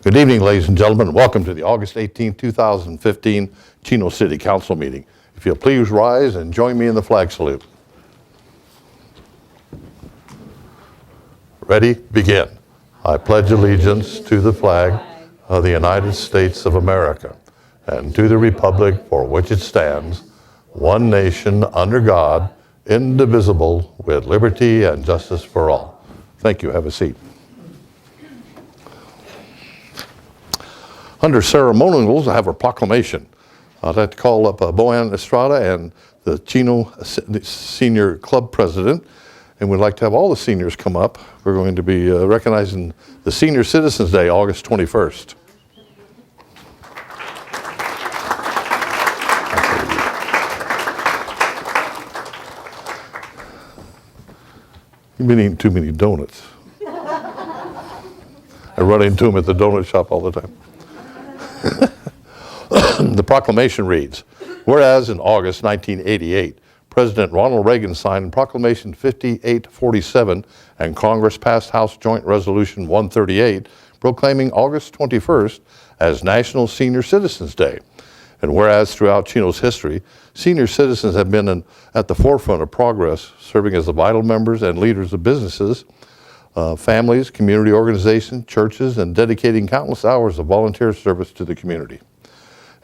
Good evening, ladies and gentlemen. Welcome to the August 18, 2015 Chino City Council meeting. If you'll please rise and join me in the flag salute. Ready? Begin. I pledge allegiance to the flag of the United States of America and to the republic for which it stands, one nation under God, indivisible, with liberty and justice for all. Thank you. Have a seat. Under ceremonials, I have a proclamation. I'd like to call up Boan Estrada and the Chino Senior Club President, and we'd like to have all the seniors come up. We're going to be recognizing the Senior Citizens Day, August 21st. You've been eating too many donuts. I run into them at the donut shop all the time. The proclamation reads, whereas in August 1988, President Ronald Reagan signed Proclamation 5847 and Congress passed House Joint Resolution 138 proclaiming August 21st as National Senior Citizens Day. And whereas throughout Chino's history, senior citizens have been at the forefront of progress, serving as the vital members and leaders of businesses, families, community organizations, churches, and dedicating countless hours of volunteer service to the community.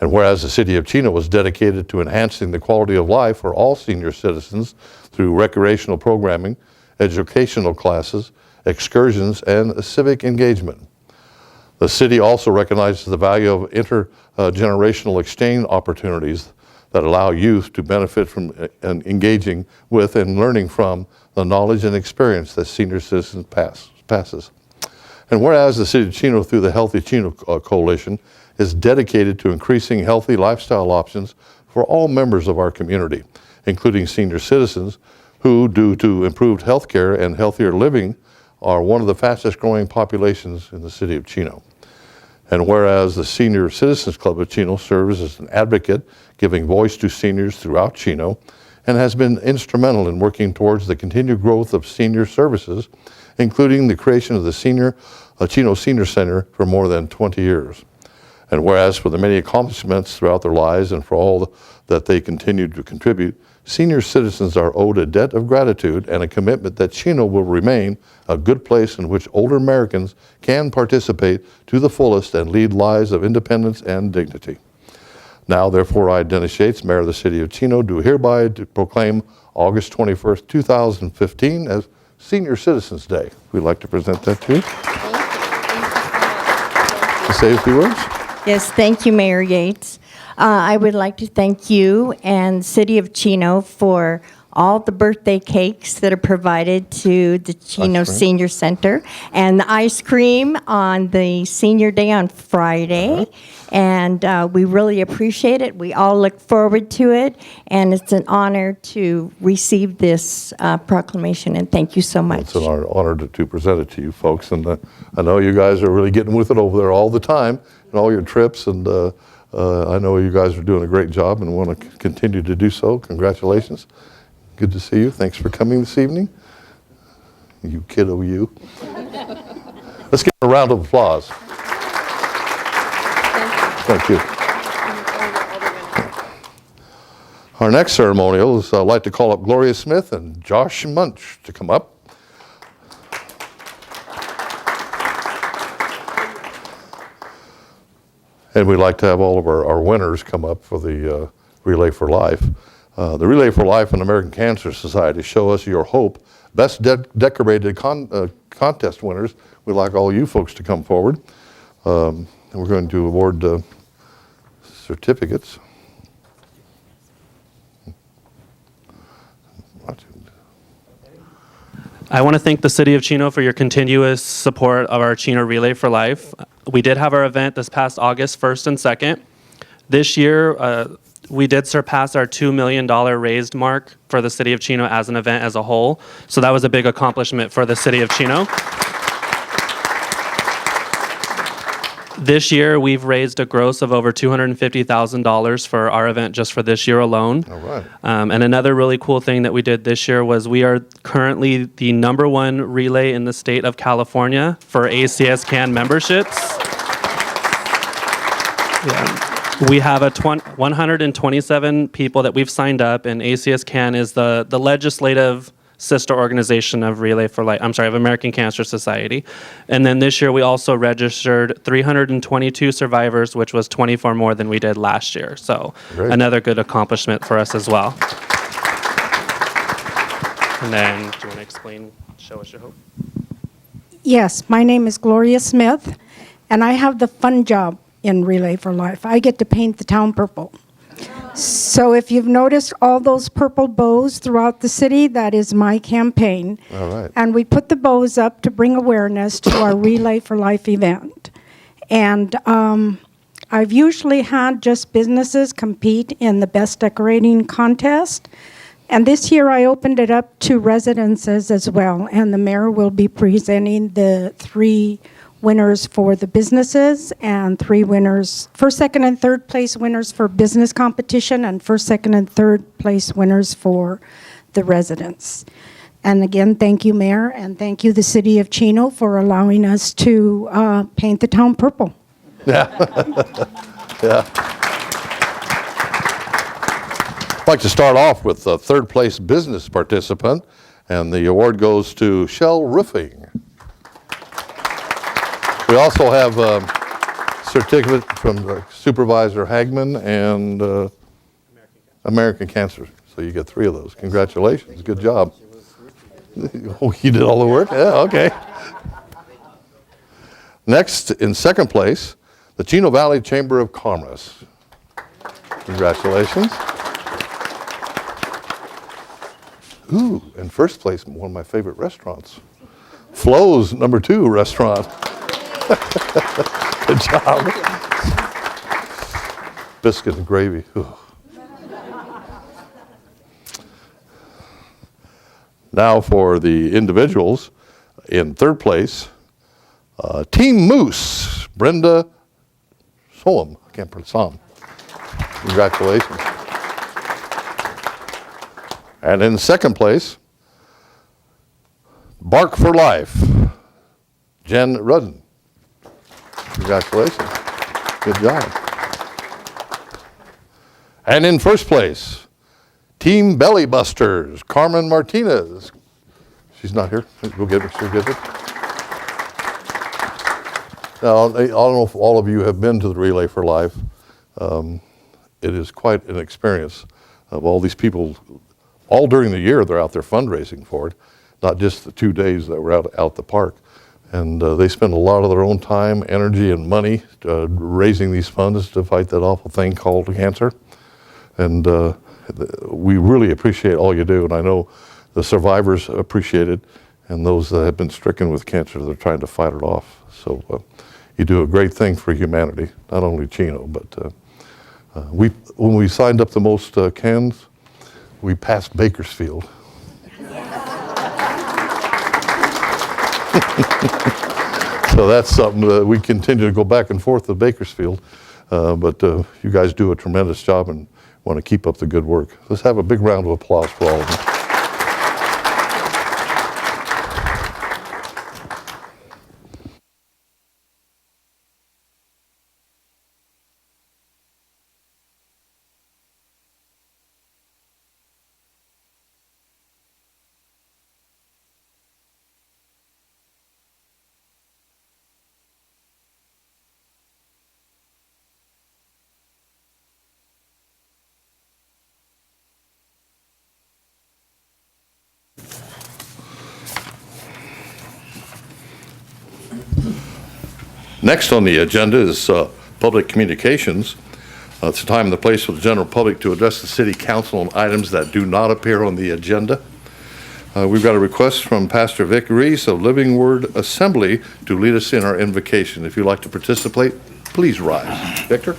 And whereas the city of Chino was dedicated to enhancing the quality of life for all senior citizens through recreational programming, educational classes, excursions, and civic engagement. The city also recognizes the value of intergenerational exchange opportunities that allow youth to benefit from engaging with and learning from the knowledge and experience that senior citizens passes. And whereas the city of Chino, through the Healthy Chino Coalition, is dedicated to increasing healthy lifestyle options for all members of our community, including senior citizens who, due to improved health care and healthier living, are one of the fastest growing populations in the city of Chino. And whereas the Senior Citizens Club of Chino serves as an advocate, giving voice to seniors throughout Chino, and has been instrumental in working towards the continued growth of senior services, including the creation of the Chino Senior Center for more than 20 years. And whereas for the many accomplishments throughout their lives and for all that they continue to contribute, senior citizens are owed a debt of gratitude and a commitment that Chino will remain a good place in which older Americans can participate to the fullest and lead lives of independence and dignity. Now, therefore, I, Dennis Yates, Mayor of the City of Chino, do hereby proclaim August 21st, 2015 as Senior Citizens Day. We'd like to present that to you. Thank you. Say a few words. Yes, thank you, Mayor Yates. I would like to thank you and City of Chino for all the birthday cakes that are provided to the Chino Senior Center and the ice cream on the Senior Day on Friday. And we really appreciate it. We all look forward to it. And it's an honor to receive this proclamation. And thank you so much. It's an honor to present it to you folks. And I know you guys are really getting with it over there all the time and all your trips. And I know you guys are doing a great job and want to continue to do so. Congratulations. Good to see you. Thanks for coming this evening. You kiddo, you. Let's give a round of applause. Thank you. Our next ceremonial is I'd like to call up Gloria Smith and Josh Munch to come up. And we'd like to have all of our winners come up for the Relay for Life. The Relay for Life and American Cancer Society Show Us Your Hope. Best decorated contest winners. We'd like all you folks to come forward. And we're going to award certificates. I want to thank the City of Chino for your continuous support of our Chino Relay for Life. We did have our event this past August 1st and 2nd. This year, we did surpass our $2 million raised mark for the City of Chino as an event as a whole. So that was a big accomplishment for the City of Chino. This year, we've raised a gross of over $250,000 for our event just for this year alone. All right. And another really cool thing that we did this year was we are currently the #1 relay in the state of California for ACS CAN memberships. Yeah. We have 127 people that we've signed up, and ACS-CAN is the legislative sister organization of Relay for Life, of American Cancer Society. And then this year we also registered 322 survivors, which was 24 more than we did last year. So Great. Another good accomplishment for us as well. And then, do you want to explain, show us your hope? Yes, my name is Gloria Smith, and I have the fun job in Relay for Life. I get to paint the town purple. So if you've noticed all those purple bows throughout the city, that is my campaign. All right. And we put the bows up to bring awareness to our Relay for Life event. And I've usually had just businesses compete in the best decorating contest. And this year I opened it up to residences as well. And the mayor will be presenting the 3 winners for the businesses and 3 winners, first, second, and third place winners for business competition, and first, second, and third place winners for the residents. And again, thank you, Mayor, and thank you, the City of Chino, for allowing us to paint the town purple. Yeah. I'd like to start off with the third place business participant, and the award goes to Shell Roofing. We also have a certificate from Supervisor Hagman and American Cancer. So you get 3 of those. Congratulations. Good job. Oh, you did all the work? Yeah, okay. Next, in second place, the Chino Valley Chamber of Commerce. Congratulations. Ooh, in first place, one of my favorite restaurants. Flo's #2 restaurant. Good job. Biscuit and gravy. Ooh. Now for the individuals. In third place, Team Moose, Brenda Soam. I can't pronounce Soam. Congratulations. And in second place, Bark for Life, Jen Rudden. Congratulations. Good job. And in first place, Team Belly Busters, Carmen Martinez. She's not here. We'll get her. She'll get it. Now, I don't know if all of you have been to the Relay for Life. It is quite an experience of all these people. All during the year, they're out there fundraising for it, not just the 2 days that we're out the park. And they spend a lot of their own time, energy, and money raising these funds to fight that awful thing called cancer. And we really appreciate all you do. And I know the survivors appreciate it, and those that have been stricken with cancer, they're trying to fight it off. So you do a great thing for humanity, not only Chino, but when we signed up the most cans, we passed Bakersfield. So that's something that we continue to go back and forth to Bakersfield. But you guys do a tremendous job and want to keep up the good work. Let's have a big round of applause for all of them. Next on the agenda is public communications. It's a time and the place for the general public to address the city council on items that do not appear on the agenda. We've got a request from Pastor Vic Reese of Living Word Assembly to lead us in our invocation. If you'd like to participate, please rise. Victor?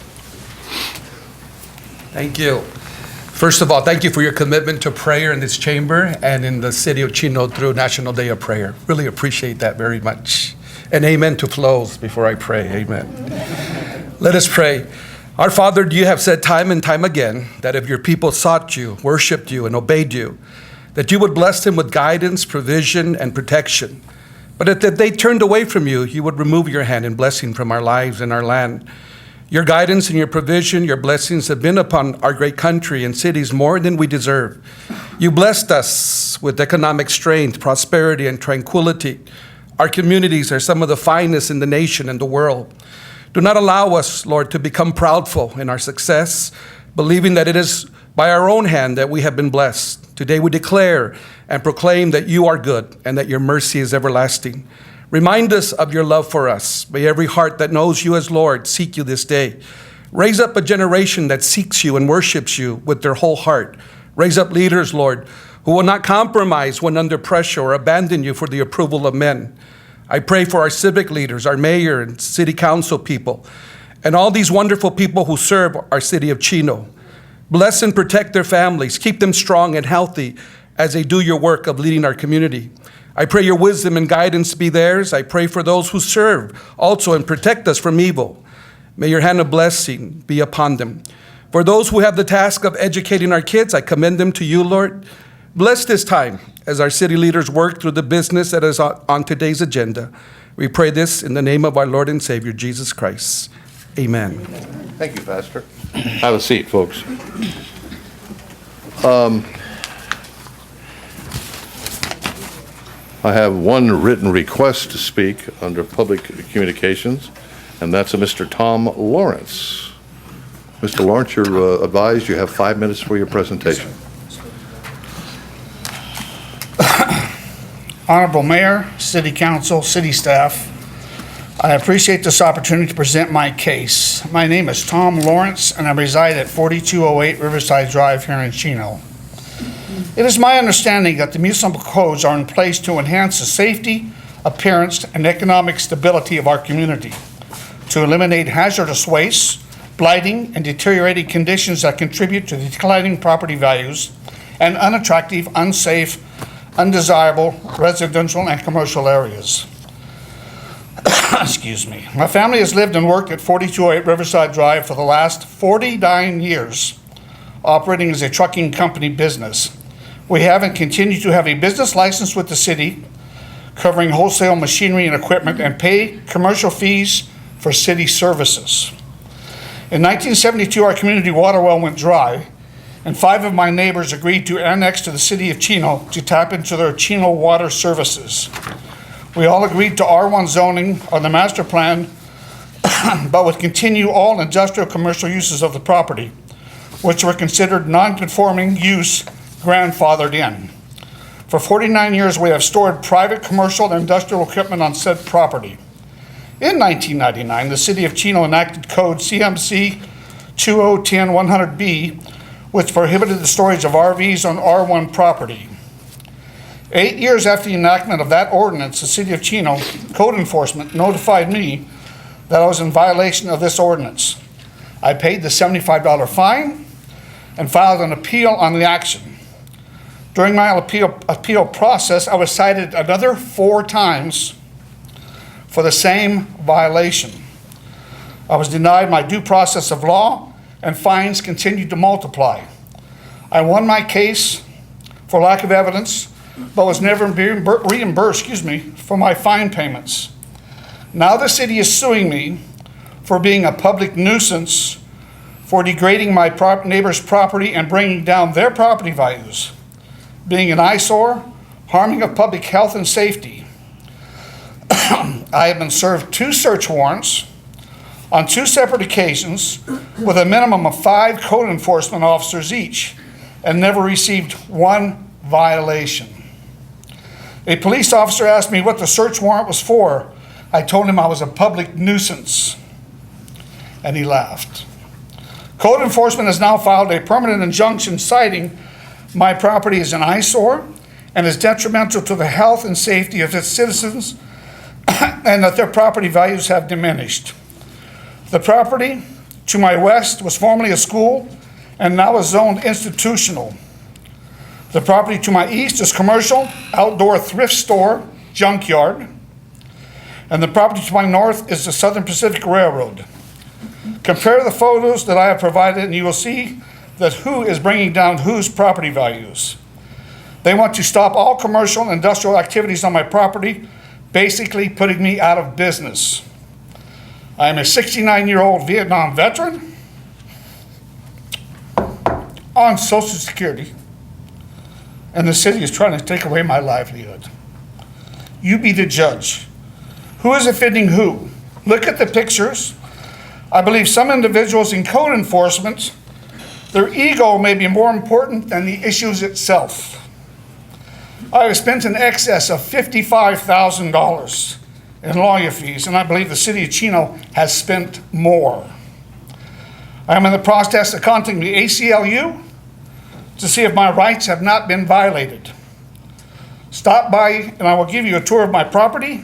Thank you. First of all, thank you for your commitment to prayer in this chamber and in the city of Chino through National Day of Prayer. Really appreciate that very much. And amen to flows before I pray. Amen. Let us pray. Our Father, you have said time and time again that if your people sought you, worshiped you, and obeyed you, that you would bless them with guidance, provision, and protection. But if they turned away from you, you would remove your hand in blessing from our lives and our land. Your guidance and your provision, your blessings have been upon our great country and cities more than we deserve. You blessed us with economic strength, prosperity, and tranquility. Our communities are some of the finest in the nation and the world. Do not allow us, Lord, to become proudful in our success, believing that it is by our own hand that we have been blessed. Today we declare and proclaim that you are good and that your mercy is everlasting. Remind us of your love for us. May every heart that knows you as Lord seek you this day. Raise up a generation that seeks you and worships you with their whole heart. Raise up leaders, Lord, who will not compromise when under pressure or abandon you for the approval of men. I pray for our civic leaders, our mayor and city council people, and all these wonderful people who serve our city of Chino. Bless and protect their families. Keep them strong and healthy as they do your work of leading our community. I pray your wisdom and guidance be theirs. I pray for those who serve also and protect us from evil. May your hand of blessing be upon them. For those who have the task of educating our kids, I commend them to you, Lord. Bless this time as our city leaders work through the business that is on today's agenda. We pray this in the name of our Lord and Savior, Jesus Christ. Amen. Thank you, Pastor. Have a seat, folks. I have one written request to speak under public communications, and that's a Mr. Tom Lawrence. Mr. Lawrence, you're advised you have 5 minutes for your presentation. Honorable Mayor, City Council, City staff, I appreciate this opportunity to present my case. My name is Tom Lawrence, and I reside at 4208 Riverside Drive here in Chino. It is my understanding that the municipal codes are in place to enhance the safety, appearance, and economic stability of our community, to eliminate hazardous waste, blighting, and deteriorating conditions that contribute to declining property values and unattractive, unsafe, undesirable residential and commercial areas. Excuse me. My family has lived and worked at 4208 Riverside Drive for the last 49 years, operating as a trucking company business. We have and continue to have a business license with the city, covering wholesale machinery and equipment, and pay commercial fees for city services. In 1972, our community water well went dry, and 5 of my neighbors agreed to annex to the city of Chino to tap into their Chino water services. We all agreed to R1 zoning on the master plan, but would continue all industrial commercial uses of the property, which were considered non-conforming use grandfathered in. For 49 years, we have stored private commercial and industrial equipment on said property. In 1999, the city of Chino enacted code CMC 2010-100B, which prohibited the storage of RVs on R1 property. 8 years after the enactment of that ordinance, the city of Chino code enforcement notified me that I was in violation of this ordinance. I paid the $75 fine and filed an appeal on the action. During my appeal process, I was cited another 4 times for the same violation. I was denied my due process of law, and fines continued to multiply. I won my case for lack of evidence, but was never reimbursed, for my fine payments. Now the city is suing me for being a public nuisance, for degrading my neighbor's property and bringing down their property values, being an eyesore, harming of public health and safety. I have been served 2 search warrants on 2 separate occasions with a minimum of 5 code enforcement officers each, and never received 1 violation. A police officer asked me what the search warrant was for. I told him I was a public nuisance, and he laughed. Code enforcement has now filed a permanent injunction citing my property as an eyesore and is detrimental to the health and safety of its citizens, and that their property values have diminished. The property to my west was formerly a school and now is zoned institutional. The property to my east is commercial, outdoor thrift store, junkyard, and the property to my north is the Southern Pacific Railroad. Compare the photos that I have provided and you will see that who is bringing down whose property values. They want to stop all commercial and industrial activities on my property, basically putting me out of business. I am a 69-year-old Vietnam veteran on Social Security, and the city is trying to take away my livelihood. You be the judge. Who is offending who? Look at the pictures. I believe some individuals in code enforcement, their ego may be more important than the issues itself. I have spent in excess of $55,000 in lawyer fees, and I believe the city of Chino has spent more. I am in the process of contacting the ACLU to see if my rights have not been violated. Stop by and I will give you a tour of my property.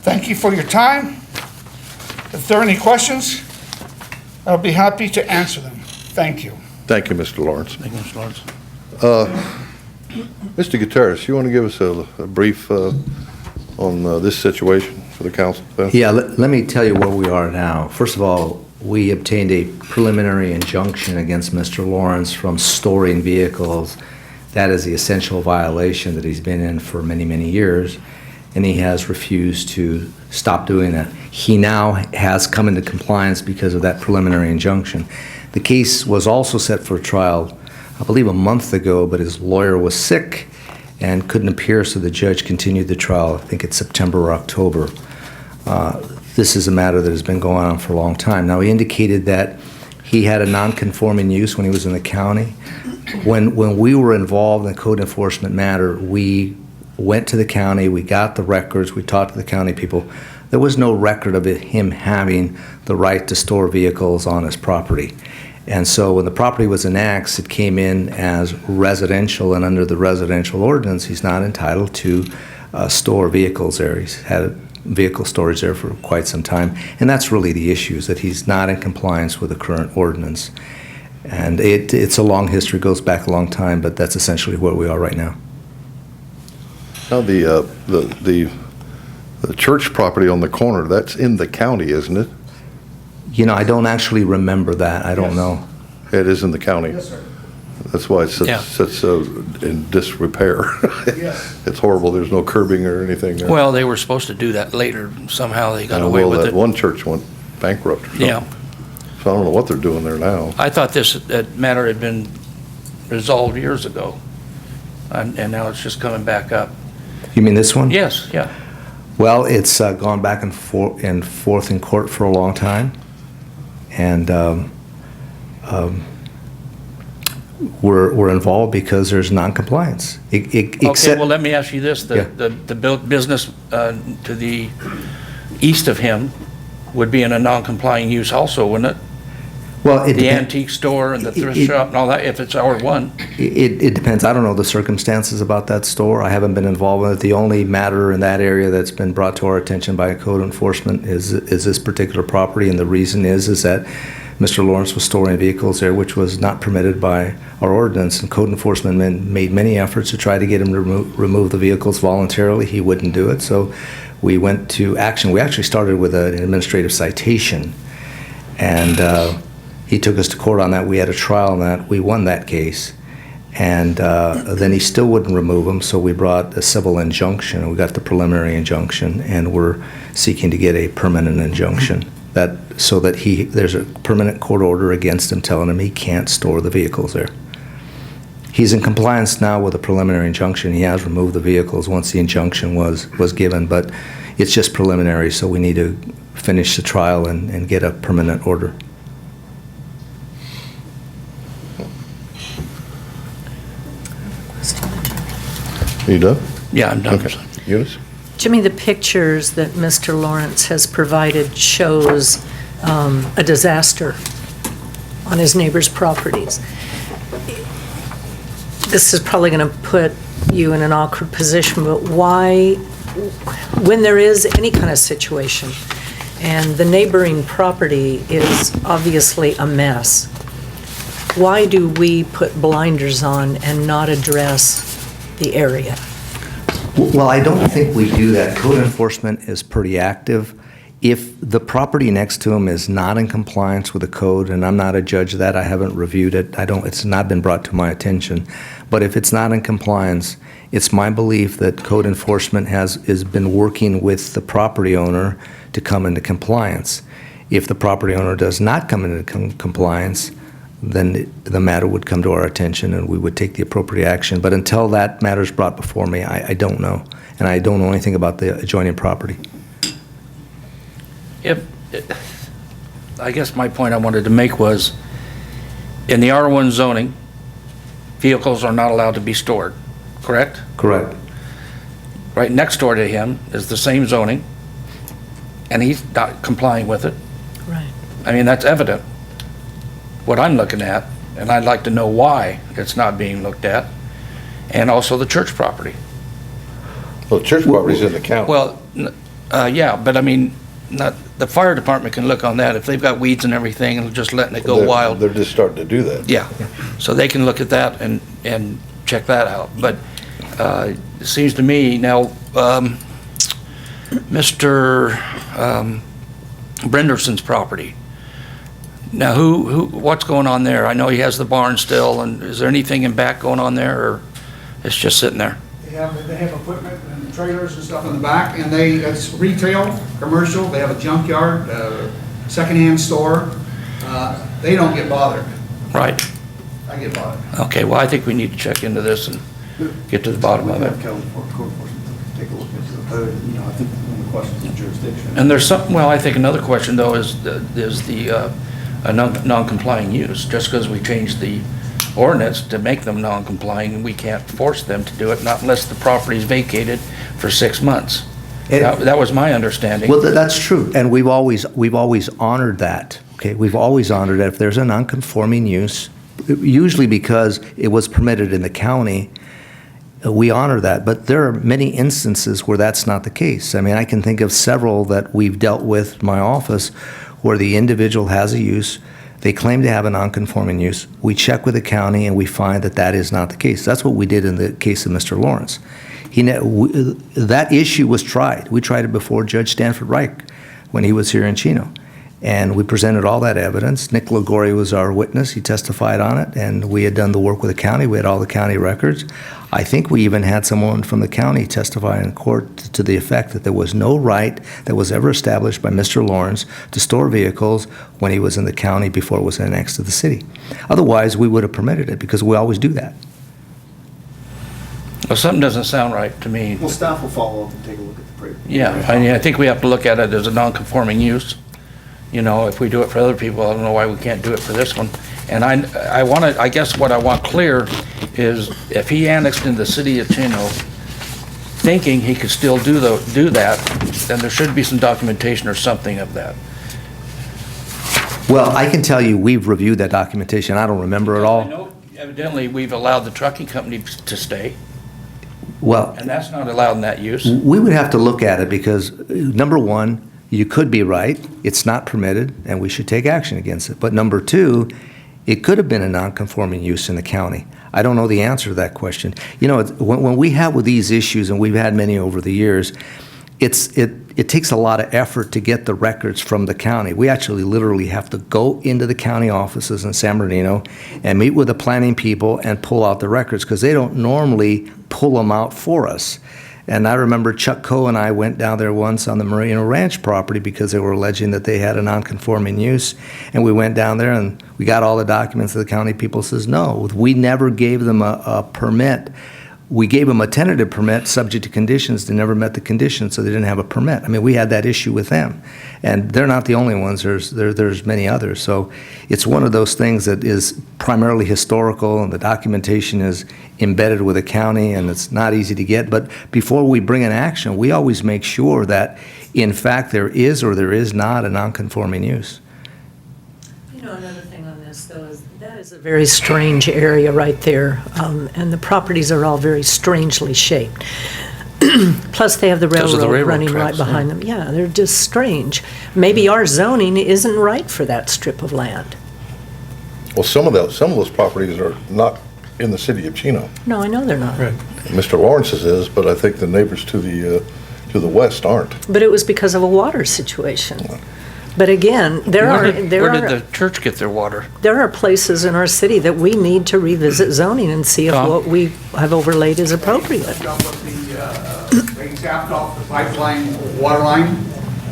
Thank you for your time. If there are any questions, I'll be happy to answer them. Thank you. Thank you, Mr. Lawrence. Thank you, Mr. Lawrence. Mr. Gutierrez, you want to give us a brief on this situation for the council? Yeah, let me tell you where we are now. First of all, we obtained a preliminary injunction against Mr. Lawrence from storing vehicles. That is the essential violation that he's been in for many, many years, and he has refused to stop doing that. He now has come into compliance because of that preliminary injunction. The case was also set for trial, I believe, a month ago, but his lawyer was sick and couldn't appear, so the judge continued the trial. I think it's September or October. This is a matter that has been going on for a long time. Now, he indicated that he had a non-conforming use when he was in the county. When we were involved in the code enforcement matter, we went to the county, we got the records, we talked to the county people. There was no record of him having the right to store vehicles on his property. And so when the property was annexed, it came in as residential, and under the residential ordinance, he's not entitled to store vehicles there. He's had vehicle storage there for quite some time, and that's really the issue, is that he's not in compliance with the current ordinance. And it's a long history, goes back a long time, but that's essentially where we are right now. Now, the church property on the corner, that's in the county, isn't it? You know, I don't actually remember that. I don't know. It is in the county. Yes, sir. That's why it's Yeah. such in disrepair. Yes. It's horrible. There's no curbing or anything there. Well, they were supposed to do that later. Somehow they got And, away well, with that it. one church went bankrupt or something. Yeah. So I don't know what they're doing there now. I thought that matter had been resolved years ago, and now it's just coming back up. You mean this one? Yes, yeah. Well, it's gone back and forth in court for a long time, and we're involved because there's non-compliance. Okay, well, let me ask you this. The business to the east of him would be in a non-complying use also, wouldn't it? Well, The antique store and the thrift shop and all that, if it's R1. It depends. I don't know the circumstances about that store. I haven't been involved with it. The only matter in that area that's been brought to our attention by code enforcement is this particular property, and the reason is that Mr. Lawrence was storing vehicles there, which was not permitted by our ordinance, and code enforcement made many efforts to try to get him to remove the vehicles voluntarily. He wouldn't do it, so we went to action. We actually started with an administrative citation, and he took us to court on that. We had a trial on that. We won that case. And then he still wouldn't remove them, so we brought a civil injunction. We got the preliminary injunction, and we're seeking to get a permanent injunction so that there's a permanent court order against him telling him he can't store the vehicles there. He's in compliance now with the preliminary injunction. He has removed the vehicles once the injunction was given, but it's just preliminary, so we need to finish the trial and get a permanent order. Are you done? Yeah, I'm done. Okay. Eunice? Jimmy, the pictures that Mr. Lawrence has provided shows a disaster on his neighbor's properties. This is probably going to put you in an awkward position, but why, when there is any kind of situation, and the neighboring property is obviously a mess, why do we put blinders on and not address the area? Well, I don't think we do that. Code enforcement is pretty active. If the property next to him is not in compliance with the code, and I'm not a judge of that, I haven't reviewed it, it's not been brought to my attention, but if it's not in compliance, it's my belief that code enforcement has been working with the property owner to come into compliance. If the property owner does not come into compliance, then the matter would come to our attention and we would take the appropriate action. But until that matter is brought before me, I don't know. And I don't know anything about the adjoining property. I guess my point I wanted to make was, in the R1 zoning, vehicles are not allowed to be stored, correct? Correct. Right next door to him is the same zoning, and he's not complying with it. Right. I mean, that's evident, what I'm looking at, and I'd like to know why it's not being looked at, and also the church property. Well, the church property's in the county. Well, yeah, but I mean, the fire department can look on that, if they've got weeds and everything, and just letting it go wild. They're just starting to do that. Yeah, so they can look at that and check that out. But it seems to me now, Mr. Brenderson's property. Now, what's going on there? I know he has the barn still, and is there anything in back going on there, or it's just sitting there? They have equipment and trailers and stuff in the back, and it's retail, commercial, they have a junkyard, secondhand store. They don't get bothered. Right. I get bothered. Okay, well, I think we need to check into this and get to the bottom of it. Code enforcement take a look into the code. I think one of the questions is jurisdiction. And there's some, well, I think another question, though, is the non-complying use. Just because we changed the ordinance to make them non-complying, we can't force them to do it, not unless the property is vacated for 6 months. That was my understanding. Well, that's true, and we've always honored that. Okay, we've always honored that if there's a non-conforming use, usually because it was permitted in the county, we honor that. But there are many instances where that's not the case. I mean, I can think of several that we've dealt with in my office where the individual has a use. They claim to have a non-conforming use. We check with the county and we find that that is not the case. That's what we did in the case of Mr. Lawrence. That issue was tried. We tried it before Judge Stanford Reich when he was here in Chino. And we presented all that evidence. Nick Liguori was our witness. He testified on it. And we had done the work with the county. We had all the county records. I think we even had someone from the county testify in court to the effect that there was no right that was ever established by Mr. Lawrence to store vehicles when he was in the county before it was annexed to the city. Otherwise, we would have permitted it because we always do that. Well, something doesn't sound right to me. Well, staff will follow up and take a look at the paper. Yeah, I mean, I think we have to look at it as a non-conforming use. If we do it for other people, I don't know why we can't do it for this one. And I guess what I want clear is if he annexed into the city of Chino thinking he could still do that, then there should be some documentation or something of that. Well, I can tell you we've reviewed that documentation. I don't remember it I all. know evidently we've allowed the trucking company to stay, Well, and that's not allowed in that use. we would have to look at it because, number one, you could be right, it's not permitted, and we should take action against it. But number two, it could have been a non-conforming use in the county. I don't know the answer to that question. When we have with these issues, and we've had many over the years, it takes a lot of effort to get the records from the county. We actually literally have to go into the county offices in San Bernardino and meet with the planning people and pull out the records because they don't normally pull them out for us. And I remember Chuck Coe and I went down there once on the Merino Ranch property because they were alleging that they had a non-conforming use. And we went down there and we got all the documents. The county people says, no, we never gave them a permit. We gave them a tentative permit subject to conditions. They never met the conditions, so they didn't have a permit. I mean, we had that issue with them. And they're not the only ones. There's many others. So it's one of those things that is primarily historical, and the documentation is embedded with the county, and it's not easy to get. But before we bring an action, we always make sure that, in fact, there is or there is not a non-conforming use. Another thing on this, though, is that is a very strange area right there, and the properties are all very strangely shaped. Plus, they have the Because of the railroad railroad running right tracks, behind them. Yeah, they're just strange. Maybe our zoning isn't right for that strip of land. Well, some of those properties are not in the city of Chino. No, I know they're not. Mr. Lawrence's is, but I think the neighbors to To the west aren't. But it was because of a water situation. But again, there Where did are the church get their water? places in our city that we need to revisit zoning and see if Tom? what we have overlaid is appropriate. They tapped off the pipeline, water line.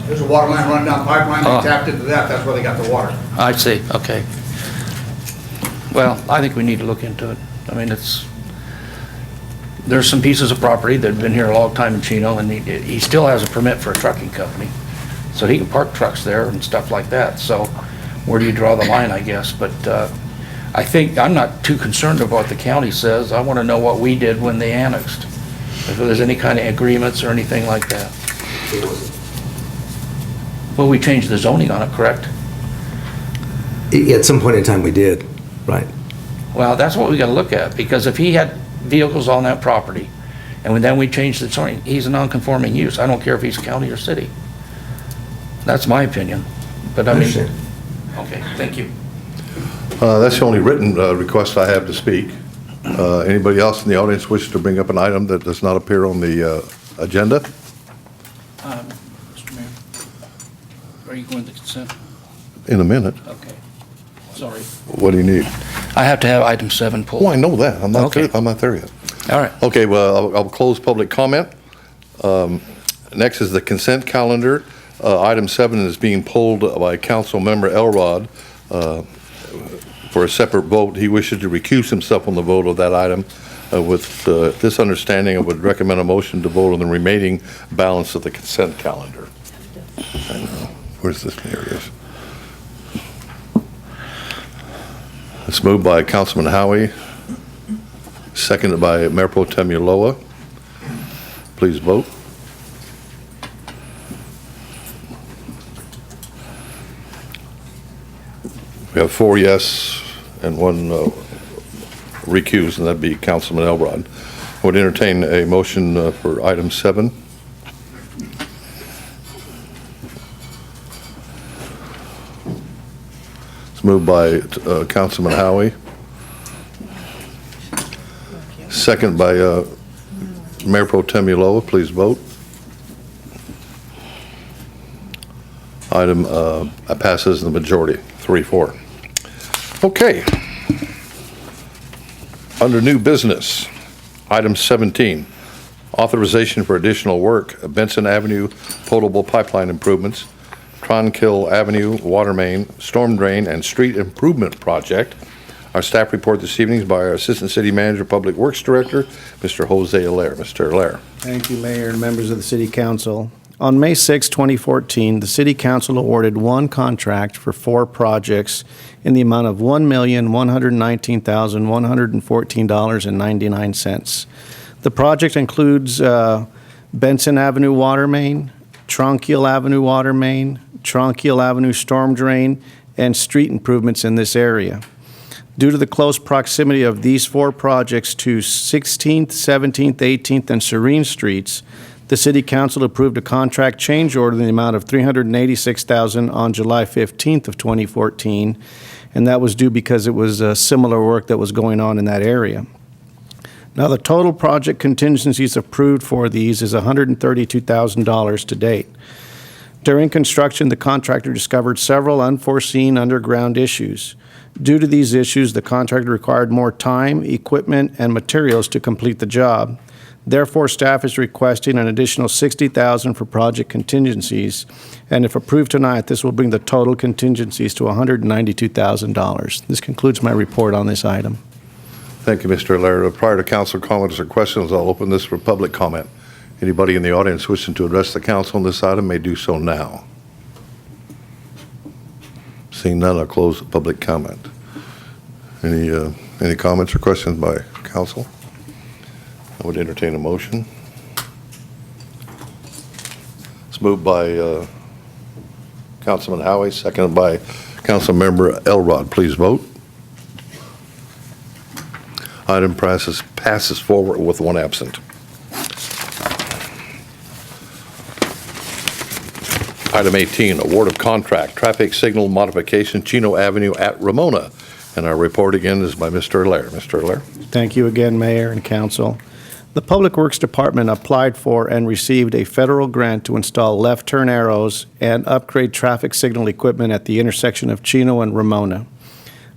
There's a water line running down pipeline, Oh. they tapped into that, that's where they got the water. I see, okay. Well, I think we need to look into it. I mean, there's some pieces of property that have been here a long time in Chino, and he still has a permit for a trucking company. So he can park trucks there and stuff like that. So where do you draw the line, I guess? But I think, I'm not too concerned about what the county says. I want to know what we did when they annexed. If there's any kind of agreements or anything like that. Well, we changed the zoning on it, correct? At some point in time, we did, right? Well, that's what we got to look at, because if he had vehicles on that property, and then we changed the zoning, he's a non-conforming use. I don't care if he's county or city. That's my opinion, but I mean, Understand. okay, thank you. That's the only written request I have to speak. Anybody else in the audience wish to bring up an item that does not appear on the agenda? Mr. Mayor, are you going to consent? In a minute. Okay, sorry. What do you need? I have to have item 7 pulled. Oh, I know that. I'm not Okay. there, I'm not there yet. All right. Okay, well, I'll close public comment. Next is the consent calendar. Item 7 is being pulled by Council Member Elrod for a separate vote. He wishes to recuse himself on the vote of that item. With this understanding, I would recommend a motion to vote on the remaining balance of the consent calendar. Where's this? Here it is. It's moved by Councilman Howie, seconded by Mayor Pro Tem Uloa. Please vote. We have 4 yes and 1 recused, and that'd be Councilman Elrod. I would entertain a motion for item 7. It's moved by Councilman Howie. Second by Mayor Pro Tem Uloa. Please vote. Item passes in the majority, 3-4. Okay. Under new business, item 17, authorization for additional work, Benson Avenue potable pipeline improvements, Tronkill Avenue water main, storm drain, and street improvement project. Our staff report this evening is by our Assistant City Manager, Public Works Director, Mr. Jose Allaire. Mr. Allaire. Thank you, Mayor and members of the City Council. On May 6, 2014, the City Council awarded one contract for 4 projects in the amount of $1,119,114.99. The project includes Benson Avenue water main, Tronkill Avenue water main, Tronkill Avenue storm drain, and street improvements in this area. Due to the close proximity of these 4 projects to 16th, 17th, 18th, and Serene Streets, the City Council approved a contract change order in the amount of $386,000 on July 15th of 2014, and that was due because it was similar work that was going on in that area. Now, the total project contingencies approved for these is $132,000 to date. During construction, the contractor discovered several unforeseen underground issues. Due to these issues, the contractor required more time, equipment, and materials to complete the job. Therefore, staff is requesting an additional $60,000 for project contingencies, and if approved tonight, this will bring the total contingencies to $192,000. This concludes my report on this item. Thank you, Mr. Allaire. Prior to council comments or questions, I'll open this for public comment. Anybody in the audience wishing to address the council on this item may do so now. Seeing none, I'll close the public comment. Any comments or questions by council? I would entertain a motion. It's moved by Councilman Howie, seconded by Councilmember Elrod. Please vote. Item passes forward with 1 absent. Item 18, award of contract, traffic signal modification, Chino Avenue at Ramona. And our report again is by Mr. Allaire. Mr. Allaire. Thank you again, Mayor and Council. The Public Works Department applied for and received a federal grant to install left turn arrows and upgrade traffic signal equipment at the intersection of Chino and Ramona.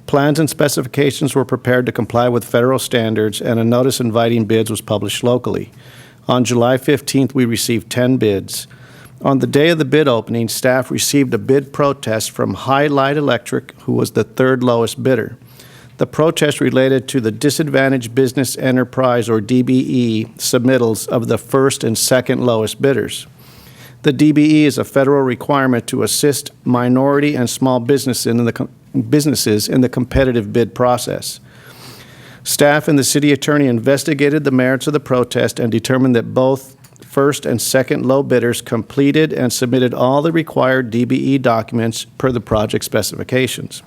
Plans and specifications were prepared to comply with federal standards, and a notice inviting bids was published locally. On July 15th, we received 10 bids. On the day of the bid opening, staff received a bid protest from Highlight Electric, who was the third lowest bidder. The protest related to the Disadvantaged Business Enterprise, or DBE, submittals of the first and second lowest bidders. The DBE is a federal requirement to assist minority and small businesses in the competitive bid process. Staff and the city attorney investigated the merits of the protest and determined that both first and second low bidders completed and submitted all the required DBE documents per the project specifications.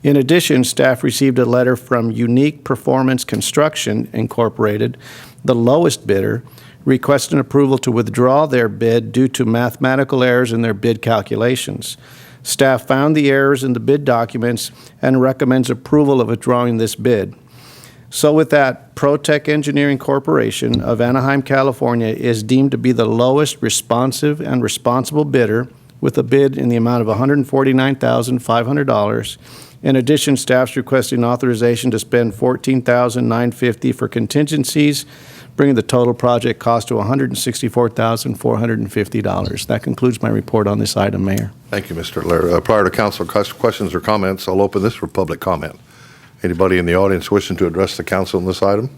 In addition, staff received a letter from Unique Performance Construction, Incorporated, the lowest bidder, requesting approval to withdraw their bid due to mathematical errors in their bid calculations. Staff found the errors in the bid documents and recommends approval of withdrawing this bid. So with that, ProTech Engineering Corporation of Anaheim, California is deemed to be the lowest responsive and responsible bidder with a bid in the amount of $149,500. In addition, staff's requesting authorization to spend $14,950 for contingencies, bringing the total project cost to $164,450. That concludes my report on this item, Mayor. Thank you, Mr. Lair. Prior to council questions or comments, I'll open this for public comment. Anybody in the audience wishing to address the council on this item?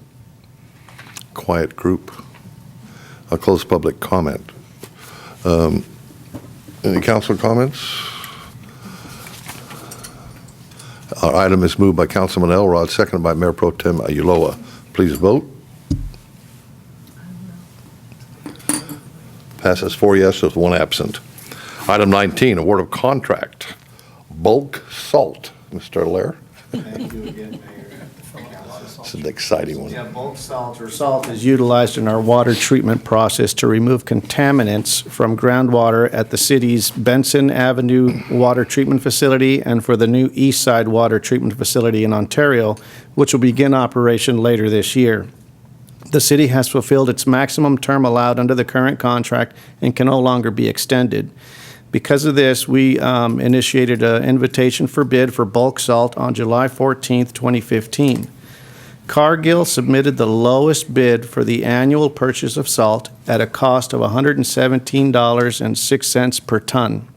Quiet group. I'll close public comment. Any council comments? Our item is moved by Councilman Elrod, seconded by Mayor Pro Tem Ulloa. Please vote. Passes 4 yes with 1 absent. Item 19, award of contract, bulk salt. Mr. Lair. Thank you again, Mayor. It's an exciting one. Yeah, bulk salt or salt is utilized in our water treatment process to remove contaminants from groundwater at the city's Benson Avenue Water Treatment Facility and for the new East Side Water Treatment Facility in Ontario, which will begin operation later this year. The city has fulfilled its maximum term allowed under the current contract and can no longer be extended. Because of this, we initiated an invitation for bid for bulk salt on July 14th, 2015. Cargill submitted the lowest bid for the annual purchase of salt at a cost of $117.06 per ton.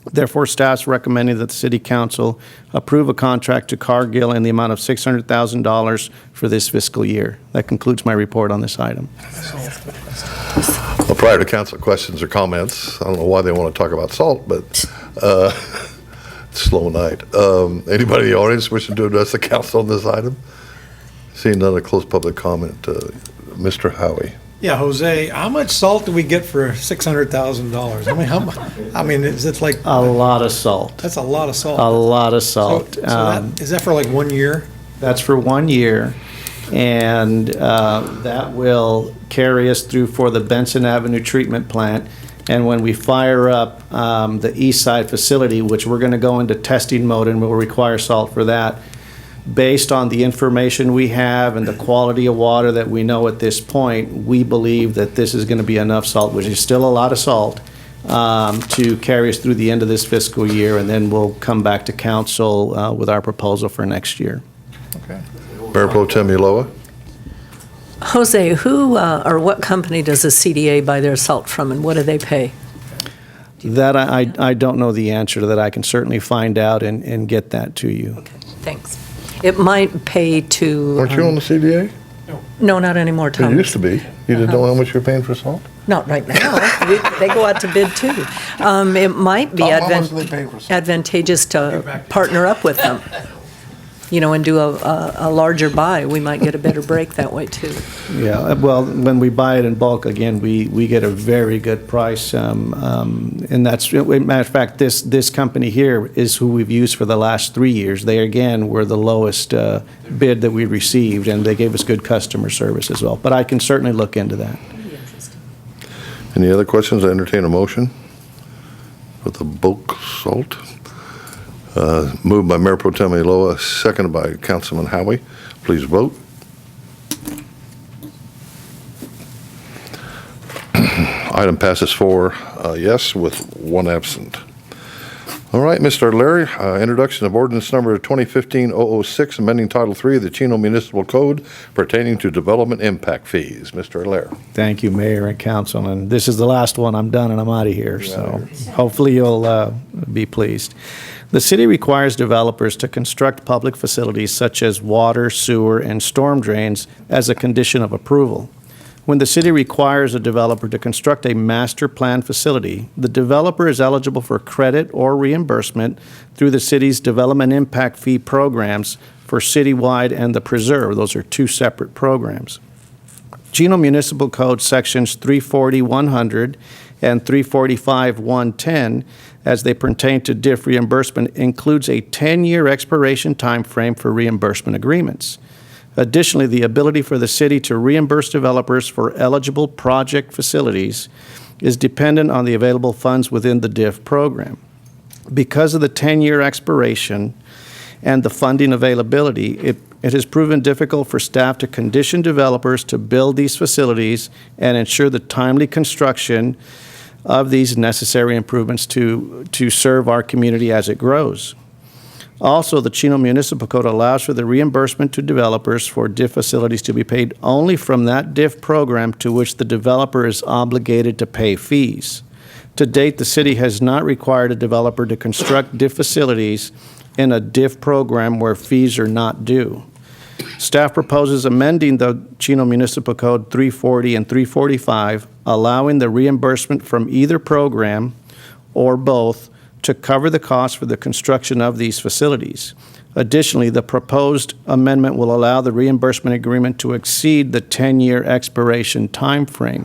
Therefore, staff's recommending that the City Council approve a contract to Cargill in the amount of $600,000 for this fiscal year. That concludes my report on this item. Well, prior to council questions or comments, I don't know why they want to talk about salt, but slow night. Anybody in the audience wishing to address the council on this item? Seeing none, a closed public comment. Mr. Howie. Yeah, Jose, how much salt do we get for $600,000? I mean, I mean, is it like? A lot of salt. That's a lot of salt. A lot of salt. Is that for like 1 year? That's for 1 year, and that will carry us through for the Benson Avenue treatment plant. And when we fire up the East Side facility, which we're going to go into testing mode and will require salt for that, based on the information we have and the quality of water that we know at this point, we believe that this is going to be enough salt, which is still a lot of salt, to carry us through the end of this fiscal year, and then we'll come back to council with our proposal for next year. Okay. Mayor Pro Tem Ulloa. Jose, who or what company does the CDA buy their salt from, and what do they pay? That I don't know the answer to that. I can certainly find out and get that to you. Okay, thanks. It might pay to... Aren't you on the CDA? No, not anymore, You Tom. used to be. You didn't know how much you're paying for salt? Not right now. They go out to bid too. It might be How much do they pay for salt? advantageous to partner up with them, and do a larger buy. We might get a better break that way too. Yeah, well, when we buy it in bulk, again, we get a very good price. And that's, matter of fact, this company here is who we've used for the last 3 years. They, again, were the lowest bid that we received, and they gave us good customer service as well. But I can certainly look into that. Any other questions? I entertain a motion with the bulk salt. Moved by Mayor Pro Tem Ulloa, seconded by Councilman Howie. Please vote. Item passes 4 yes with 1 absent. All right, Mr. Larry, introduction of ordinance number 2015-006, amending Title III of the Chino Municipal Code pertaining to development impact fees. Mr. Lair. Thank you, Mayor and Council, and this is the last one. I'm done and I'm out of here, so hopefully you'll be pleased. The city requires developers to construct public facilities such as water, sewer, and storm drains as a condition of approval. When the city requires a developer to construct a master plan facility, the developer is eligible for credit or reimbursement through the city's development impact fee programs for citywide and the preserve. Those are 2 separate programs. Chino Municipal Code Sections 340-100 and 345-110, as they pertain to DIF reimbursement, includes a 10-year expiration time frame for reimbursement agreements. Additionally, the ability for the city to reimburse developers for eligible project facilities is dependent on the available funds within the DIF program. Because of the 10-year expiration and the funding availability, it has proven difficult for staff to condition developers to build these facilities and ensure the timely construction of these necessary improvements to serve our community as it grows. Also, the Chino Municipal Code allows for the reimbursement to developers for DIF facilities to be paid only from that DIF program to which the developer is obligated to pay fees. To date, the city has not required a developer to construct DIF facilities in a DIF program where fees are not due. Staff proposes amending the Chino Municipal Code 340 and 345, allowing the reimbursement from either program or both to cover the cost for the construction of these facilities. Additionally, the proposed amendment will allow the reimbursement agreement to exceed the 10-year expiration time frame.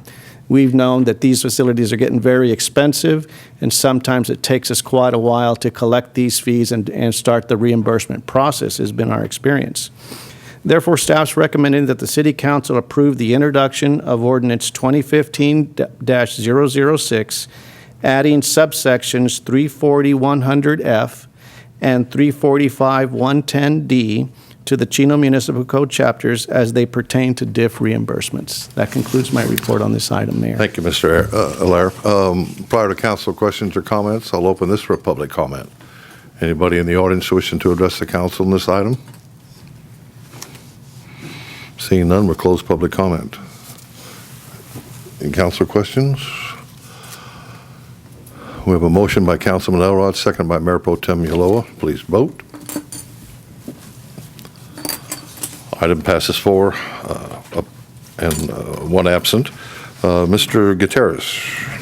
We've known that these facilities are getting very expensive, and sometimes it takes us quite a while to collect these fees and start the reimbursement process, has been our experience. Therefore, staff's recommending that the City Council approve the introduction of Ordinance 2015-006, adding subsections 340-100F and 345-110D to the Chino Municipal Code chapters as they pertain to DIF reimbursements. That concludes my report on this item, Mayor. Thank you, Mr. Lair. Prior to council questions or comments, I'll open this for a public comment. Anybody in the audience wishing to address the council on this item? Seeing none, we'll close public comment. Any council questions? We have a motion by Councilman Elrod, second by Mayor Pro Tem Ulloa. Please vote. Item passes 4 and 1 absent. Mr. Gutierrez.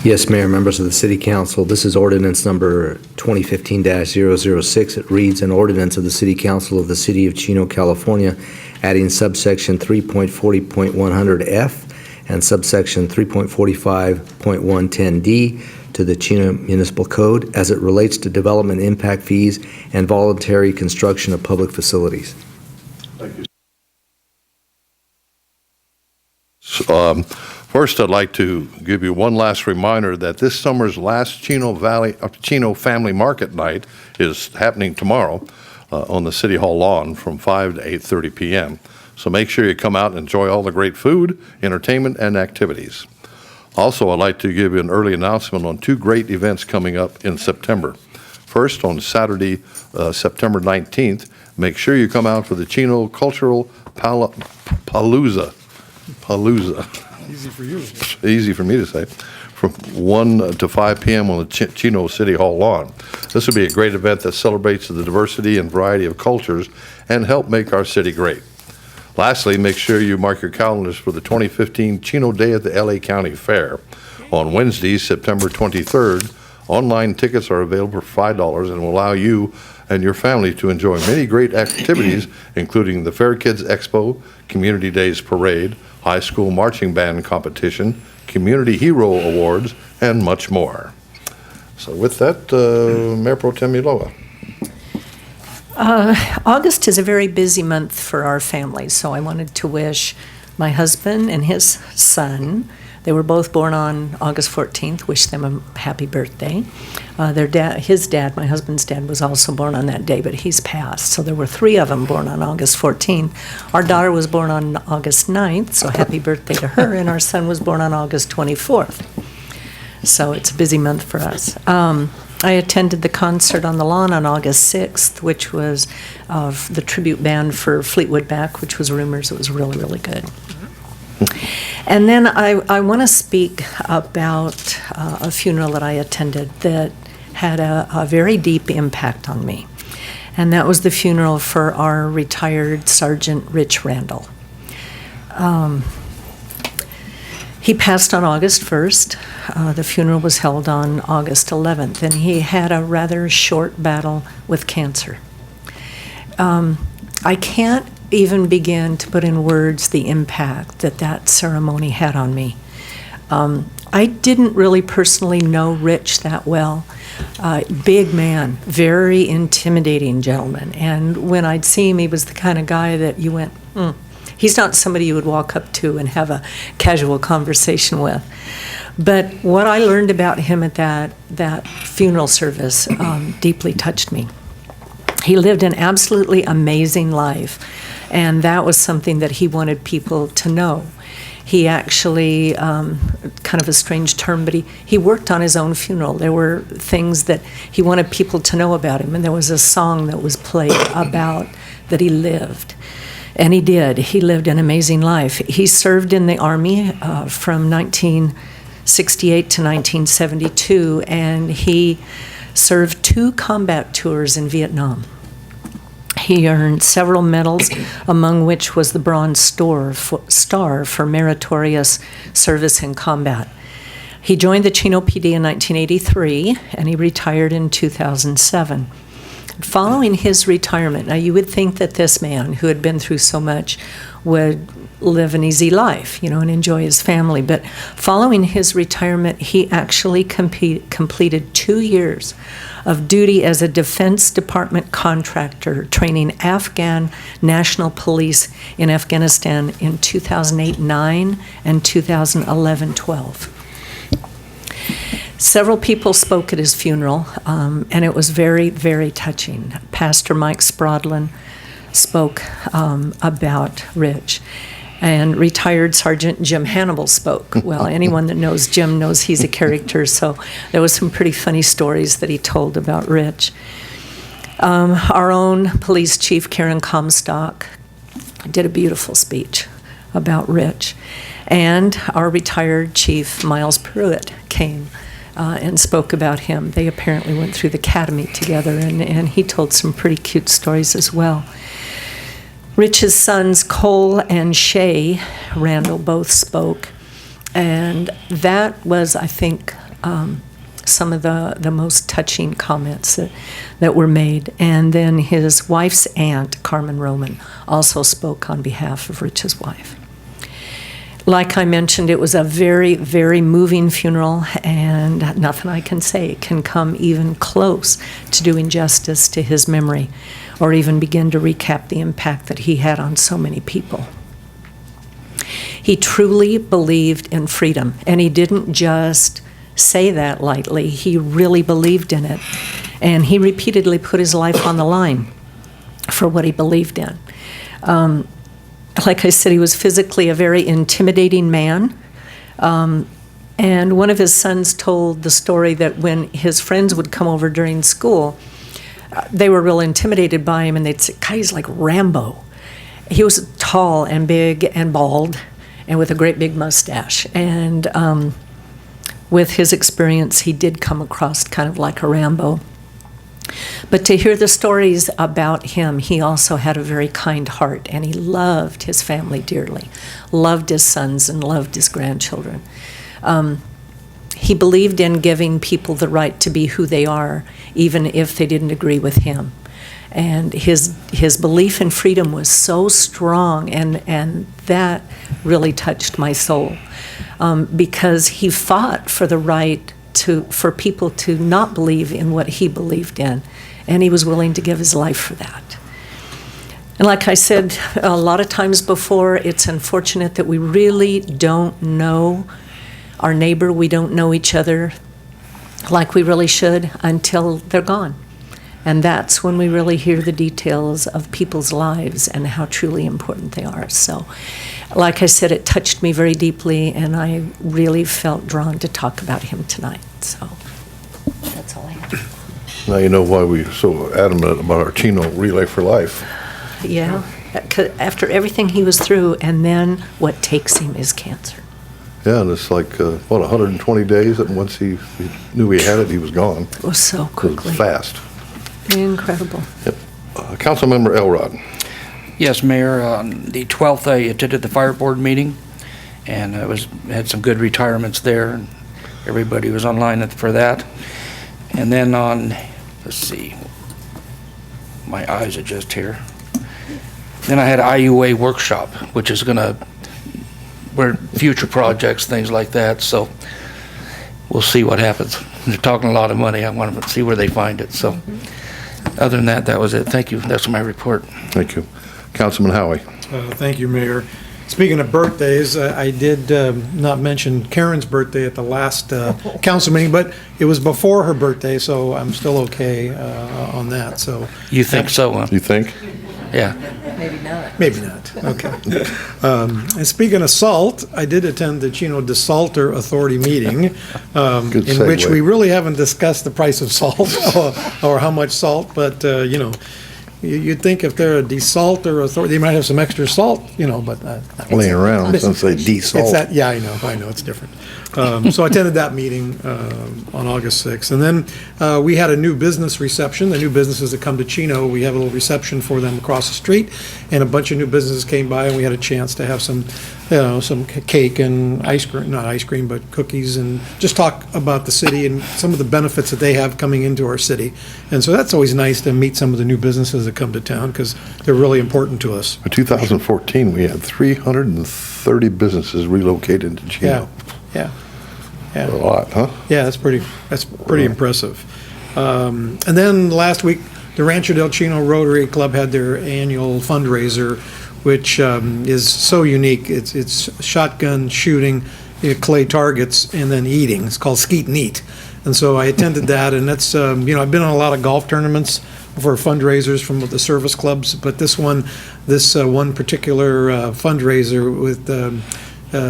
Yes, Mayor, members of the City Council, this is ordinance number 2015-006. It reads, an ordinance of the City Council of the City of Chino, California, adding subsection 3.40.100F and subsection 3.45.110D to the Chino Municipal Code as it relates to development impact fees and voluntary construction of public facilities. Thank you. First, I'd like to give you one last reminder that this summer's last Chino Family Market Night is happening tomorrow on the City Hall lawn from 5 to 8:30 p.m. So make sure you come out and enjoy all the great food, entertainment, and activities. Also, I'd like to give you an early announcement on 2 great events coming up in September. First, on Saturday, September 19th, make sure you come out for the Chino Cultural Palooza. Easy for you. Easy for me to say. From 1 to 5 p.m. on the Chino City Hall lawn. This will be a great event that celebrates the diversity and variety of cultures and help make our city great. Lastly, make sure you mark your calendars for the 2015 Chino Day at the LA County Fair. On Wednesday, September 23rd, online tickets are available for $5 and will allow you and your family to enjoy many great activities, including the Fair Kids Expo, Community Days Parade, High School Marching Band Competition, Community Hero Awards, and much more. So with that, Mayor Pro Tem Ulloa. August is a very busy month for our family, so I wanted to wish my husband and his son, they were both born on August 14th, wish them a happy birthday. His dad, my husband's dad, was also born on that day, but he's passed, so there were 3 of them born on August 14th. Our daughter was born on August 9th, so happy birthday to her, and our son was born on August 24th. so it's a busy month for us. I attended the concert on the lawn on August 6th, which was the tribute band for Fleetwood Mac, which was Rumors. It was really, really good. And then I want to speak about a funeral that I attended that had a very deep impact on me. And that was the funeral for our retired Sergeant Rich Randall. He passed on August 1st. The funeral was held on August 11th, and he had a rather short battle with cancer. I can't even begin to put in words the impact that that ceremony had on me. I didn't really personally know Rich that well. Big man, very intimidating gentleman. And when I'd see him, he was the kind of guy that you went, He's not somebody you would walk up to and have a casual conversation with. But what I learned about him at that funeral service deeply touched me. He lived an absolutely amazing life, and that was something that he wanted people to know. He actually, kind of a strange term, but he worked on his own funeral. There were things that he wanted people to know about him, and there was a song that was played about that he lived. And he did. He lived an amazing life. He served in the Army from 1968 to 1972, and he served 2 combat tours in Vietnam. He earned several medals, among which was the Bronze Star for meritorious service in combat. He joined the Chino PD in 1983, and he retired in 2007. Following his retirement, now you would think that this man, who had been through so much, would live an easy life, and enjoy his family. But following his retirement, he actually completed 2 years of duty as a Defense Department contractor, training Afghan National Police in Afghanistan in 2008-9 and 2011-12. Several people spoke at his funeral, and it was very, very touching. Pastor Mike Sprodlin spoke about Rich, and retired Sergeant Jim Hannibal spoke. Well, anyone that knows Jim knows he's a character, so there was some pretty funny stories that he told about Rich. Our own police chief, Karen Comstock, did a beautiful speech about Rich, and our retired chief, Miles Pruitt, came and spoke about him. They apparently went through the academy together, and he told some pretty cute stories as well. Rich's sons, Cole and Shay Randall, both spoke, and that was, I think, some of the most touching comments that were made. And then his wife's aunt, Carmen Roman, also spoke on behalf of Rich's wife. Like I mentioned, it was a very, very moving funeral, and nothing I can say can come even close to doing justice to his memory, or even begin to recap the impact that he had on so many people. He truly believed in freedom, and he didn't just say that lightly. He really believed in it, and he repeatedly put his life on the line for what he believed in. Like I said, he was physically a very intimidating man. And one of his sons told the story that when his friends would come over during school, they were real intimidated by him, and they'd say, God, he's like Rambo. He was tall and big and bald and with a great big mustache. And with his experience, he did come across kind of like a Rambo. But to hear the stories about him, he also had a very kind heart, and he loved his family dearly, loved his sons and loved his grandchildren. He believed in giving people the right to be who they are, even if they didn't agree with him. And his belief in freedom was so strong, and that really touched my soul, because he fought for the right for people to not believe in what he believed in, and he was willing to give his life for that. And like I said a lot of times before, it's unfortunate that we really don't know our neighbor. We don't know each other like we really should until they're gone. And that's when we really hear the details of people's lives and how truly important they are. So, like I said, it touched me very deeply, and I really felt drawn to talk about him tonight. So, that's all I have. Now you know why we're so adamant about our Chino Relay for Life. Yeah, after everything he was through, and then what takes him is cancer. Yeah, and it's like, 120 days, and once he knew he had it, he was gone. It was so It quickly. was fast. Incredible. Councilmember Elrod. Yes, Mayor, on the 12th, I attended the fire board meeting, and had some good retirements there, and everybody was online for that. And then let's see, my eyes adjust here. Then I had IUA workshop, which is where future projects, things like that, so we'll see what happens. They're talking a lot of money. I want to see where they find it, so. Other than that, that was it. Thank you. That's my report. Thank you. Councilman Howie. Thank you, Mayor. Speaking of birthdays, I did not mention Karen's birthday at the last council meeting, but it was before her birthday, so I'm still okay on that, so. You think so, huh? You think? Yeah. Maybe not, okay. And speaking of salt, I did attend the Chino DeSalter Authority meeting, Good in which segue. we really haven't discussed the price of salt or how much salt, but, you'd think if they're a desalter authority, they might have some extra salt, but. Laying around since they It's desalt. that, yeah, I know, it's different. So I attended that meeting on August 6th. And then we had a new business reception. The new businesses that come to Chino, we have a little reception for them across the street, and a bunch of new businesses came by, and we had a chance to have some cake and ice cream, not ice cream, but cookies, and just talk about the city and some of the benefits that they have coming into our city. And so that's always nice to meet some of the new businesses that come to town, because they're really important to us. In 2014, we had 330 businesses relocated to Chino. Yeah. A lot, huh? Yeah, that's pretty impressive. And then last week, the Rancho del Chino Rotary Club had their annual fundraiser, which is so unique. It's shotgun shooting, clay targets, and then eating. It's called Skeet and Eat. And so I attended that, and that's, I've been on a lot of golf tournaments for fundraisers from the service clubs, but this one particular fundraiser with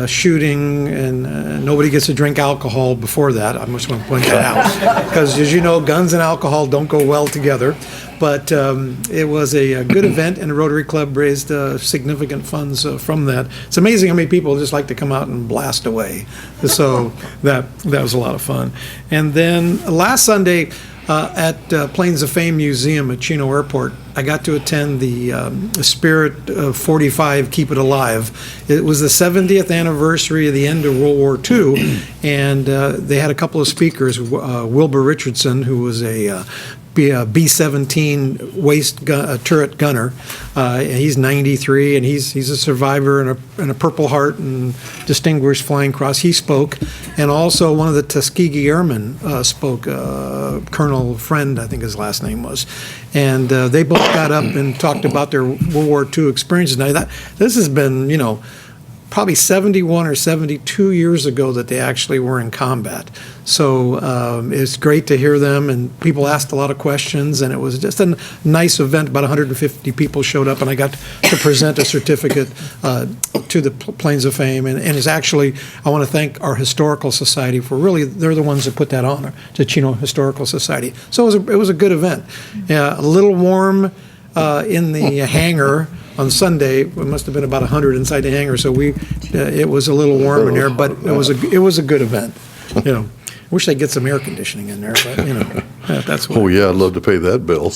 shooting, and nobody gets to drink alcohol before that. I'm just going to point that out, because as you know, guns and alcohol don't go well together. But it was a good event, and the Rotary Club raised significant funds from that. It's amazing how many people just like to come out and blast away. So that was a lot of fun. And then last Sunday, at Plains of Fame Museum at Chino Airport, I got to attend the Spirit of 45 Keep It Alive. It was the 70th anniversary of the end of World War II, and they had a couple of speakers, Wilbur Richardson, who was a B-17 waist turret gunner. He's 93, and he's a survivor and a Purple Heart and Distinguished Flying Cross. He spoke, and also one of the Tuskegee Airmen spoke, Colonel Friend, I think his last name was. And they both got up and talked about their World War II experiences. Now, this has been, probably 71 or 72 years ago that they actually were in combat. So it's great to hear them, and people asked a lot of questions, and it was just a nice event. About 150 people showed up, and I got to present a certificate to the Plains of Fame, and it's actually, I want to thank our Historical Society for really, they're the ones that put that on, the Chino Historical Society. So it was a good event. Yeah, a little warm in the hangar on Sunday. It must have been about 100 inside the hangar, so it was a little warm in there, but it was a good event. Wish they'd get some air conditioning in there, but that's what. Oh, yeah, I'd love to pay that bill.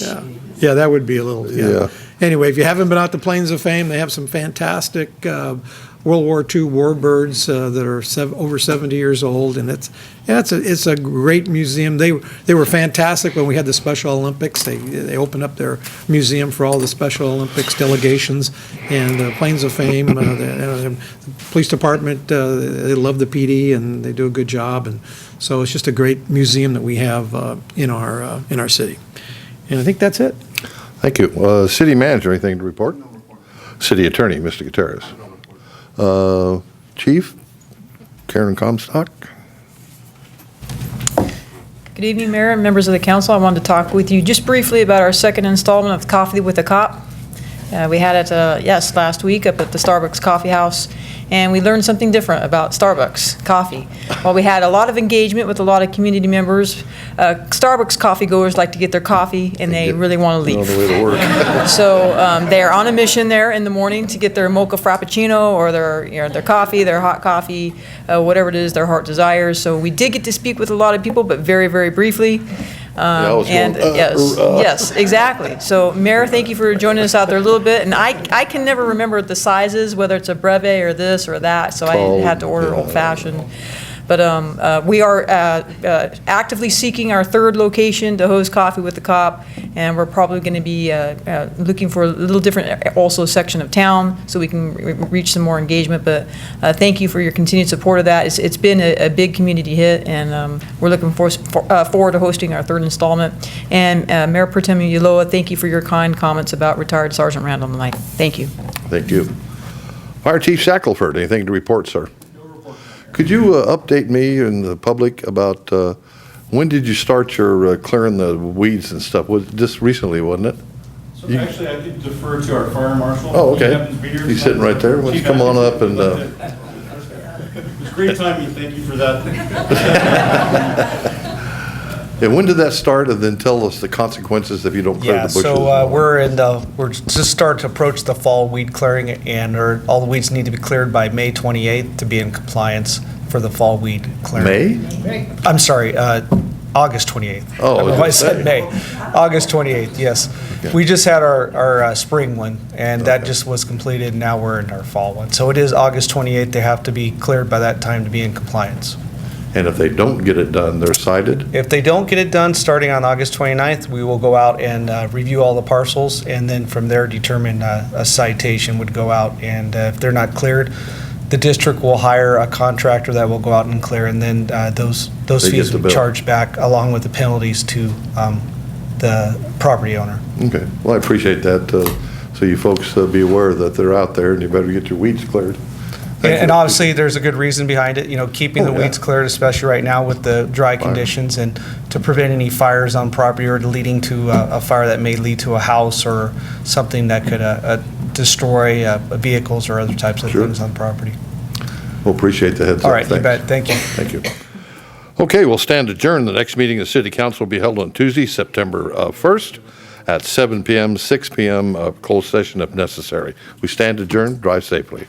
Yeah, that would be a little. Yeah. Anyway, if you haven't been out to Plains of Fame, they have some fantastic World War II warbirds that are over 70 years old, and it's a great museum. They were fantastic when we had the Special Olympics. They opened up their museum for all the Special Olympics delegations, and Plains of Fame, the police department, they love the PD, and they do a good job, and so it's just a great museum that we have in our city. And I think that's it. Thank you. City manager, anything to report? No report. City attorney, Mr. Gutierrez. Chief, Karen Comstock. Good evening, Mayor and members of the council. I wanted to talk with you just briefly about our second installment of Coffee with a Cop. We had it, last week up at the Starbucks Coffee House, and we learned something different about Starbucks coffee. While we had a lot of engagement with a lot of community members, Starbucks coffee goers like to get their coffee, and they really want to leave. On the way to work. So they are on a mission there in the morning to get their mocha frappuccino or their coffee, their hot coffee, whatever it is their heart desires. So we did get to speak with a lot of people, but very, very briefly. I was going, Yes, exactly. So, Mayor, thank you for joining us out there a little bit. And I can never remember the sizes, whether it's a breve or this or that, so I had to order old-fashioned. But we are actively seeking our third location to host Coffee with the Cop, and we're probably going to be looking for a little different also section of town so we can reach some more engagement. But thank you for your continued support of that. It's been a big community hit, and we're looking forward to hosting our third installment. And Mayor Pro Tem Ulloa, thank you for your kind comments about retired Sergeant Randall tonight. Thank you. Thank you. Fire Chief Shackelford, anything to report, sir? Could you update me and the public about when did you start your clearing the weeds and stuff? Was just recently, wasn't it? So actually, I could defer to our fire marshal. Oh, He okay. happens to be here He's tonight. sitting right there. Why don't you Chief, come on up and, It was great timing. Thank you for that. yeah, when did that start? And then tell us the consequences if you don't clear the bushes. We're just starting to approach the fall weed clearing, and all the weeds need to be cleared by May 28th to be in compliance for the fall weed clearing. May? I'm sorry, August 28th. Oh, I don't know I why I was said gonna May. August 28th, yes. Okay. We just had our spring one, and that just was completed, and now we're in our fall one. So it is August 28th. They have to be cleared by that time to be in compliance. And if they don't get it done, they're cited? If they don't get it done, starting on August 29th, we will go out and review all the parcels, and then from there determine a citation would go out. And if they're not cleared, the district will hire a contractor that will go out and clear, and then those They get fees the will bill. be charged back along with the penalties to the property owner. Okay, well, I appreciate that. So you folks be aware that they're out there and you better get your weeds cleared. Thank And you. obviously, there's a good reason behind it, keeping the Oh, yeah. weeds cleared, especially right now with the dry conditions, and to prevent any fires on property or leading to a fire that may lead to a house or something that could destroy vehicles or other types of Sure. things on property. Well, appreciate the heads up. All right, you Thanks. bet. Thank you. Thank you. Okay, we'll stand adjourned. The next meeting of the City Council will be held on Tuesday, September 1st at 7 p.m., 6 p.m., closed session if necessary. We stand adjourned. Drive safely.